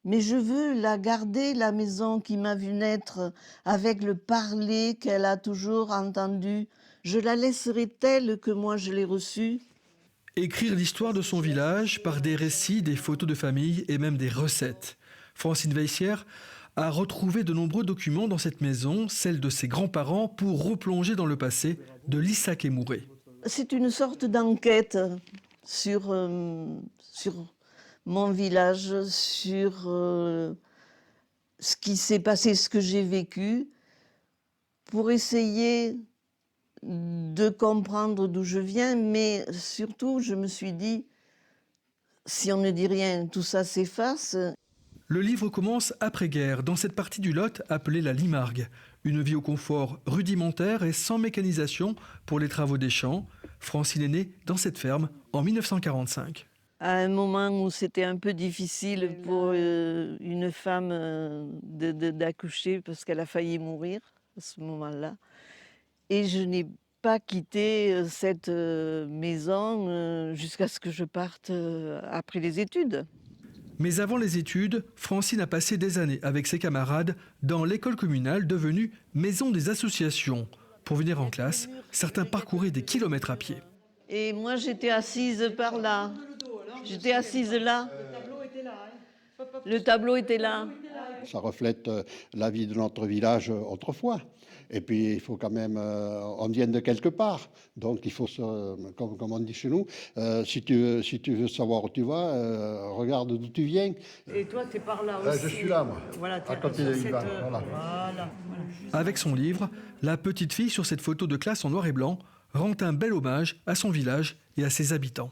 Mais je veux la garder, la maison qui m'a vue naître, avec le parler qu'elle a toujours entendu. Je la laisserai telle que moi je l'ai reçue. Écrire l'histoire de son village par des récits, des photos de famille et même des recettes. Francine Weissière a retrouvé de nombreux documents dans cette maison, celle de ses grands-parents, pour replonger dans le passé de Lissa Kémouré. C'est une sorte d'enquête sur mon village, sur ce qui s'est passé, ce que j'ai vécu, pour essayer de comprendre d'où je viens, mais surtout, je me suis dit, si on ne dit rien, tout ça s'efface. Le livre commence après-guerre, dans cette partie du Lot appelée la Limargue. Une vie au confort rudimentaire et sans mécanisation pour les travaux des champs. Francine est née dans cette ferme en 1945. À un moment où c'était un peu difficile pour une femme d'accoucher parce qu'elle a failli mourir à ce moment-là. Et je n'ai pas quitté cette maison jusqu'à ce que je parte après les études. Mais avant les études, Francine a passé des années avec ses camarades dans l'école communale devenue Maison des associations. Pour venir en classe, certains parcouraient des kilomètres à pied. Et moi, j'étais assise par là. J'étais assise là. Le tableau était là. Ça reflète la vie de notre village autrefois. Et puis, il faut quand même, on vient de quelque part. Donc, il faut, comme on dit chez nous, si tu veux savoir où tu vas, regarde d'où tu viens. Et toi, tu es par là aussi. Je suis là, moi. Voilà, à côté de l'Ivan. Voilà. Avec son livre, la petite fille sur cette photo de classe en noir et blanc rend un bel hommage à son village et à ses habitants.